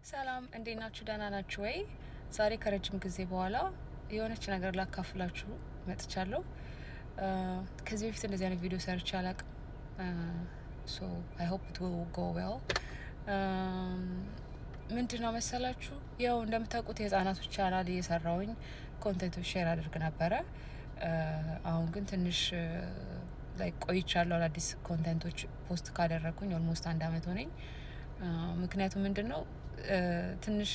ሰላም እንዴት ናችሁ? ደህና ናችሁ ወይ? ዛሬ ከረጅም ጊዜ በኋላ የሆነች ነገር ላካፍላችሁ መጥቻለሁ። ከዚህ በፊት እንደዚህ አይነት ቪዲዮ ሰርቼ አላቅም። ሶ አይ ሆፕ ኢት ዊል ጎ ዌል። ምንድነው መሰላችሁ፣ ያው እንደምታውቁት የህፃናቶች ቻናል እየሰራውኝ ኮንቴንቶች ሼር አድርግ ነበረ። አሁን ግን ትንሽ ላይ ቆይቻለሁ። አዳዲስ ኮንቴንቶች ፖስት ካደረግኩኝ ኦልሞስት 1 አመት ሆነኝ። ምክንያቱም ምንድነው ትንሽ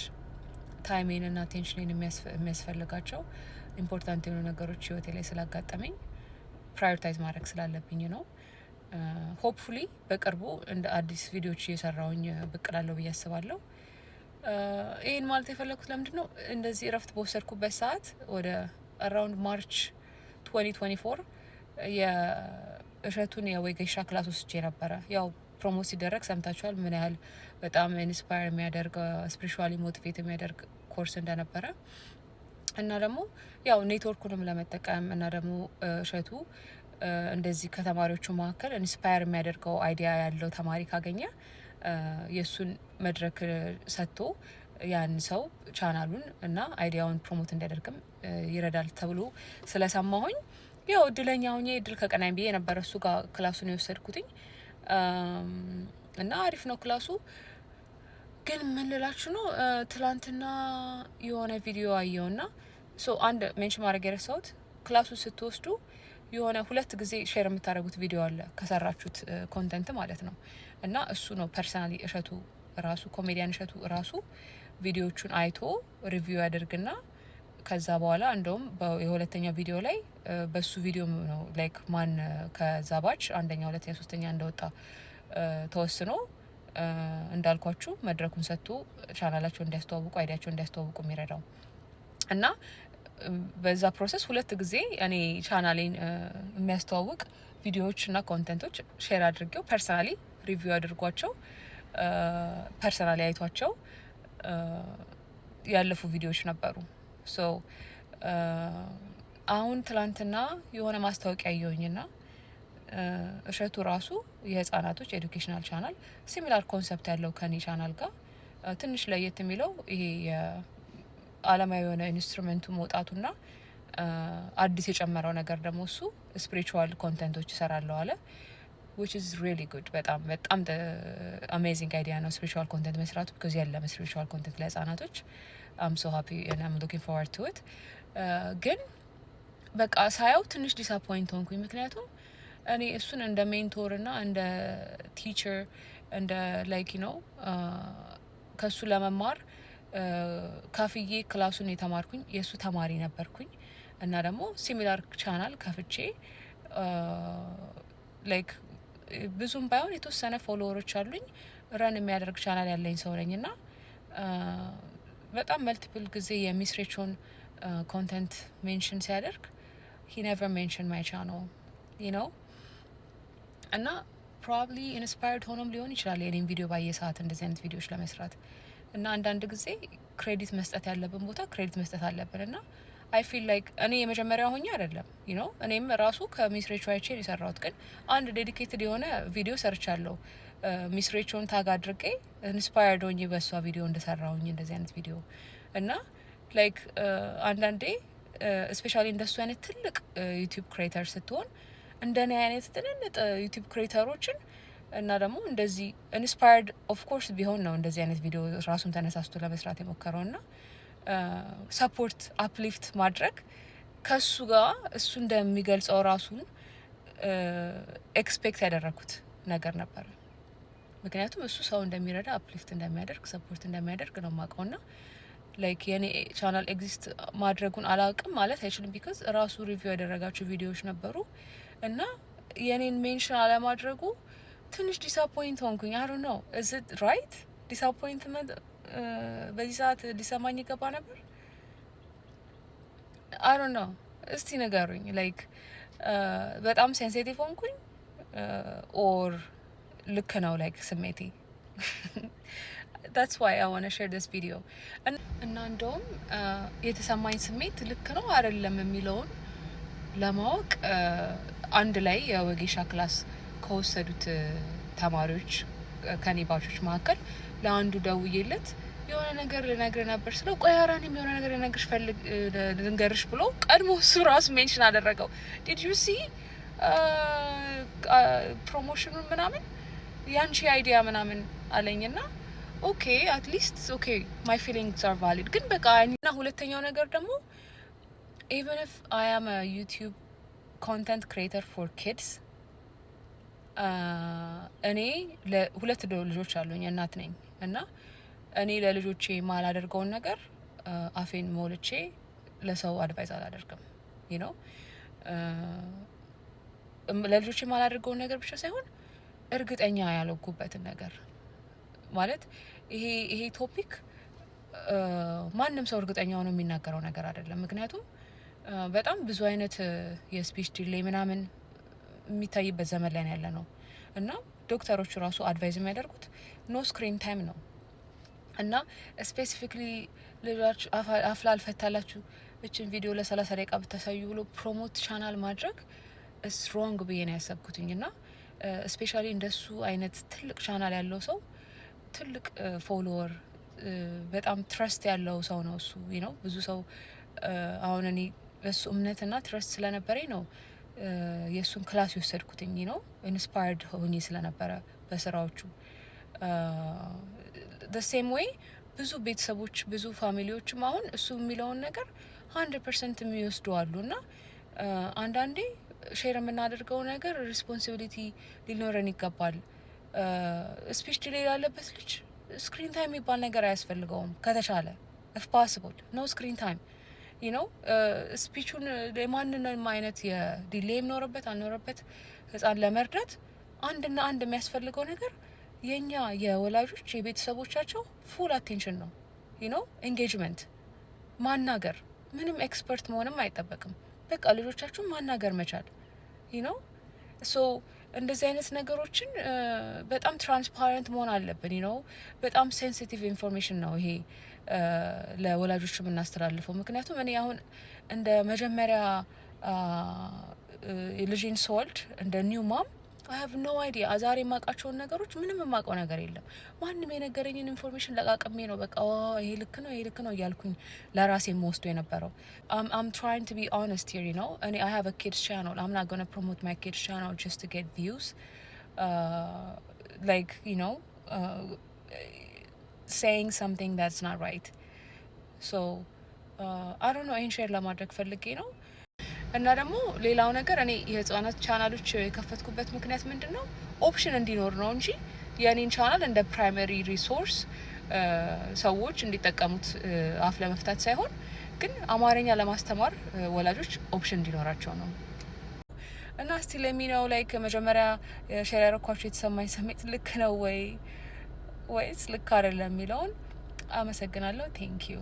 ታይሜን እና አቴንሽኔን የሚያስፈልጋቸው ኢምፖርታንት የሆኑ ነገሮች ህይወቴ ላይ ስላጋጠመኝ ፕራዮሪታይዝ ማድረግ ስላለብኝ ነው። ሆፕፉሊ በቅርቡ እንደ አዲስ ቪዲዮዎች እየሰራውኝ ብቅ እላለሁ ብዬ አስባለሁ። ይህን ማለት የፈለኩት ለምንድን ነው፣ እንደዚህ እረፍት በወሰድኩበት ሰዓት ወደ አራውንድ ማርች 2024 የእሸቱን የወጌሻ ክላስ ወስጄ ነበረ። ያው ፕሮሞት ሲደረግ ሰምታችኋል፣ ምን ያህል በጣም ኢንስፓየር የሚያደርግ ስፒሪቹዋሊ ሞቲቬት የሚያደርግ ኮርስ እንደነበረ እና ደግሞ ያው ኔትወርኩንም ለመጠቀም እና ደግሞ እሸቱ እንደዚህ ከተማሪዎቹ መካከል ኢንስፓየር የሚያደርገው አይዲያ ያለው ተማሪ ካገኘ የእሱን መድረክ ሰጥቶ ያን ሰው ቻናሉን እና አይዲያውን ፕሮሞት እንዲያደርግም ይረዳል ተብሎ ስለሰማሁኝ ያው እድለኛ ሆኜ እድል ከቀናኝ ብዬ የነበረ እሱ ጋር ክላሱን የወሰድኩትኝ እና አሪፍ ነው ክላሱ። ግን ምን ልላችሁ ነው፣ ትላንትና የሆነ ቪዲዮ አየውና አንድ ሜንሽን ማድረግ የረሳሁት፣ ክላሱ ስትወስዱ የሆነ 2 ጊዜ ሼር የምታደርጉት ቪዲዮ አለ ከሰራችሁት ኮንተንት ማለት ነው። እና እሱ ነው ፐርሰናሊ እሸቱ ራሱ ኮሜዲያን እሸቱ ራሱ ቪዲዮቹን አይቶ ሪቪው ያደርግና ከዛ በኋላ እንደውም የሁለተኛው ቪዲዮ ላይ በሱ ቪዲዮ ነው ላይክ ማን ከዛ ባች አንደኛ፣ ሁለተኛ፣ ሶስተኛ እንደወጣ ተወስኖ እንዳልኳችሁ መድረኩን ሰጥቶ ቻናላቸው እንዲያስተዋውቁ አይዲያቸው እንዲያስተዋውቁ የሚረዳው እና በዛ ፕሮሰስ 2 ጊዜ እኔ ቻናሌን የሚያስተዋውቅ ቪዲዮዎች እና ኮንተንቶች ሼር አድርጌው ፐርሰናሊ ሪቪው አድርጓቸው ፐርሰናሊ አይቷቸው ያለፉ ቪዲዮዎች ነበሩ። አሁን ትላንትና የሆነ ማስታወቂያ አየሁኝና እሸቱ ራሱ የህፃናቶች ኤዱኬሽናል ቻናል ሲሚላር ኮንሰፕት ያለው ከኔ ቻናል ጋር ትንሽ ለየት የሚለው ይሄ የአለማዊ የሆነ ኢንስትሩመንቱ መውጣቱና አዲስ የጨመረው ነገር ደግሞ እሱ ስፒሪቹዋል ኮንተንቶች ይሰራለሁ አለ። which is really good። በጣም አሜዚንግ አይዲያ ነው ስፒሪቹዋል ኮንተንት መስራቱ፣ because ያለም ስፒሪቹዋል ኮንተንት ለህፃናቶች I'm so happy and I'm looking forward to it። ግን በቃ ሳየው ትንሽ ዲስአፖይንት ሆንኩኝ። ምክንያቱም እኔ እሱን እንደ ሜንቶር እና እንደ ቲቸር እንደ ላይክ ነው ከሱ ለመማር ካፍዬ ክላሱን የተማርኩኝ የእሱ ተማሪ ነበርኩኝ እና ደግሞ ሲሚላር ቻናል ከፍቼ ላይክ ብዙም ባይሆን የተወሰነ ፎሎወሮች አሉኝ፣ ረን የሚያደርግ ቻናል ያለኝ ሰው ነኝ እና በጣም መልቲፕል ጊዜ የሚስሬቾን ኮንተንት ሜንሽን ሲያደርግ he never mentioned my channel you know እና ፕሮባብሊ ኢንስፓየርድ ሆኖም ሊሆን ይችላል የኔን ቪዲዮ ባየ ሰዓት እንደዚህ አይነት ቪዲዮዎች ለመስራት እና አንዳንድ ጊዜ ክሬዲት መስጠት ያለብን ቦታ ክሬዲት መስጠት አለብን እና አይ ፊል ላይክ እኔ የመጀመሪያ ሆኜ አይደለም እኔም ራሱ ከሚስሬቾ አይቼ የሰራሁት፣ ግን አንድ ዴዲኬትድ የሆነ ቪዲዮ ሰርቻለሁ ሚስሬቾን ታግ አድርጌ ኢንስፓየርድ ሆኜ በሷ ቪዲዮ እንደሰራሁኝ እንደዚህ አይነት ቪዲዮ እና ላይክ አንዳንዴ ስፔሻሊ እንደሱ አይነት ትልቅ ዩቲዩብ ክሬተር ስትሆን እንደኔ አይነት ትንንጥ ዩቲዩብ ክሬተሮችን እና ደግሞ እንደዚህ ኢንስፓየርድ ኦፍ ኮርስ ቢሆን ነው እንደዚህ አይነት ቪዲዮ ራሱን ተነሳስቶ ለመስራት የሞከረው እና ሰፖርት አፕሊፍት ማድረግ ከሱ ጋር እሱ እንደሚገልጸው ራሱን ኤክስፔክት ያደረኩት ነገር ነበር። ምክንያቱም እሱ ሰው እንደሚረዳ አፕሊፍት እንደሚያደርግ ሰፖርት እንደሚያደርግ ነው የማውቀው እና ላይክ የኔ ቻናል ኤግዚስት ማድረጉን አላውቅም ማለት አይችልም፣ ቢካዝ ራሱ ሪቪው ያደረጋቸው ቪዲዮዎች ነበሩ እና የኔን ሜንሽን አለማድረጉ ትንሽ ዲስአፖይንት ሆንኩኝ። አይ ዶንት ኖ ኢዝ ኢት ራይት ዲስአፖይንትመንት በዚህ ሰዓት ሊሰማኝ ይገባ ነበር። አይ ዶንት ኖ እስቲ ንገሩኝ። ላይክ በጣም ሴንሲቲቭ ሆንኩኝ ኦር ልክ ነው ላይክ ስሜቴ that's why I want to share this video እና እንደውም የተሰማኝ ስሜት ልክ ነው አይደለም የሚለውን ለማወቅ አንድ ላይ የወጌሻ ክላስ ከወሰዱት ተማሪዎች ከኔ ባቾች መካከል ለአንዱ ደውዬለት የሆነ ነገር ልነግር ነበር ስለው ቆይ ኧረ እኔም የሆነ ነገር ልነግርሽ ፈልግ ልንገርሽ ብሎ ቀድሞ እሱ ራሱ ሜንሽን አደረገው። ዲድ ዩ ሲ ፕሮሞሽኑን ምናምን ያንቺ አይዲያ ምናምን አለኝና ኦኬ አትሊስት ኦኬ ማይ ፊሊንግስ አር ቫሊድ። ግን በቃ እና ሁለተኛው ነገር ደግሞ ኢቨን ኢፍ አይ አም አ ዩቲዩብ ኮንተንት ክሪኤተር ፎር ኪድስ እኔ ለሁለት ልጆች አሉኝ እናት ነኝ እና እኔ ለልጆቼ ማላደርገውን ነገር አፌን ሞልቼ ለሰው አድቫይስ አላደርግም። ዩ ኖ ለልጆቼ ማላደርገውን ነገር ብቻ ሳይሆን እርግጠኛ ያለኩበትን ነገር ማለት ይሄ ቶፒክ ማንም ሰው እርግጠኛ ሆኖ የሚናገረው ነገር አይደለም። ምክንያቱም በጣም ብዙ አይነት የስፒች ዲሌይ ምናምን የሚታይበት ዘመን ላይ ያለ ነው እና ዶክተሮቹ ራሱ አድቫይዝ የሚያደርጉት ኖ ስክሪን ታይም ነው እና ስፔሲፊክሊ ልጆች አፍላ አልፈታላችሁ እችን ቪዲዮ ለ30 ደቂቃ ብታሳዩ ብሎ ፕሮሞት ቻናል ማድረግ ስትሮንግ ብዬ ነው ያሰብኩትኝ። እና ስፔሻሊ እንደሱ አይነት ትልቅ ቻናል ያለው ሰው ትልቅ ፎሎወር በጣም ትረስት ያለው ሰው ነው እሱ ነው። ብዙ ሰው አሁን እኔ በሱ እምነትና ትረስት ስለነበረኝ ነው የእሱን ክላስ የወሰድኩትኝ ነው። ኢንስፓየርድ ሆኜ ስለነበረ በስራዎቹ ሴም ዌይ ብዙ ቤተሰቦች ብዙ ፋሚሊዎችም አሁን እሱ የሚለውን ነገር 100% የሚወስዱ አሉ። እና አንዳንዴ ሼር የምናደርገው ነገር ሪስፖንሲቢሊቲ ሊኖረን ይገባል። ስፒች ዲሌይ ላለበት ልጅ ስክሪን ታይም የሚባል ነገር አያስፈልገውም። ከተቻለ ኢፍ ፖሲብል ኖ ስክሪን ታይም ነው። ስፒቹን የማንንም አይነት የዲሌይም ኖረበት አልኖረበት ህፃን ለመርዳት አንድና አንድ የሚያስፈልገው ነገር የኛ የወላጆች የቤተሰቦቻቸው ፉል አቴንሽን ነው። ነው ኤንጌጅመንት፣ ማናገር። ምንም ኤክስፐርት መሆንም አይጠበቅም። በቃ ልጆቻችሁን ማናገር መቻል ነው። ሶ እንደዚህ አይነት ነገሮችን በጣም ትራንስፓረንት መሆን አለብን። ነው በጣም ሴንሲቲቭ ኢንፎርሜሽን ነው ይሄ ለወላጆች የምናስተላልፈው። ምክንያቱም እኔ አሁን እንደ መጀመሪያ ልጅን ስወልድ እንደ ኒው ማም አይ ሃቭ ኖ አይዲያ ዛሬ የማውቃቸውን ነገሮች ምንም የማውቀው ነገር የለም። ማንም የነገረኝን ኢንፎርሜሽን ለቃቅሜ ነው በቃ ይሄ ልክ ነው ይሄ ልክ ነው እያልኩኝ ለራሴ የምወስዱ የነበረው። I'm trying to be honest here, you know. And I have a kids channel. I'm not going to promote my kids channel just to get views. Like, you know, saying something that's not right. So I don't know, ይህን ሼር ለማድረግ ፈልጌ ነው። እና ደግሞ ሌላው ነገር እኔ የህፃናት ቻናሎች የከፈትኩበት ምክንያት ምንድን ነው? ኦፕሽን እንዲኖር ነው እንጂ የኔን ቻናል እንደ ፕራይመሪ ሪሶርስ ሰዎች እንዲጠቀሙት አፍ ለመፍታት ሳይሆን ግን አማርኛ ለማስተማር ወላጆች ኦፕሽን እንዲኖራቸው ነው። እና እስቲ ለሚነው ላይክ መጀመሪያ ሼር ያደረኳቸው የተሰማኝ ስሜት ልክ ነው ወይስ ልክ አይደለም የሚለውን አመሰግናለሁ። ቴንክ ዩ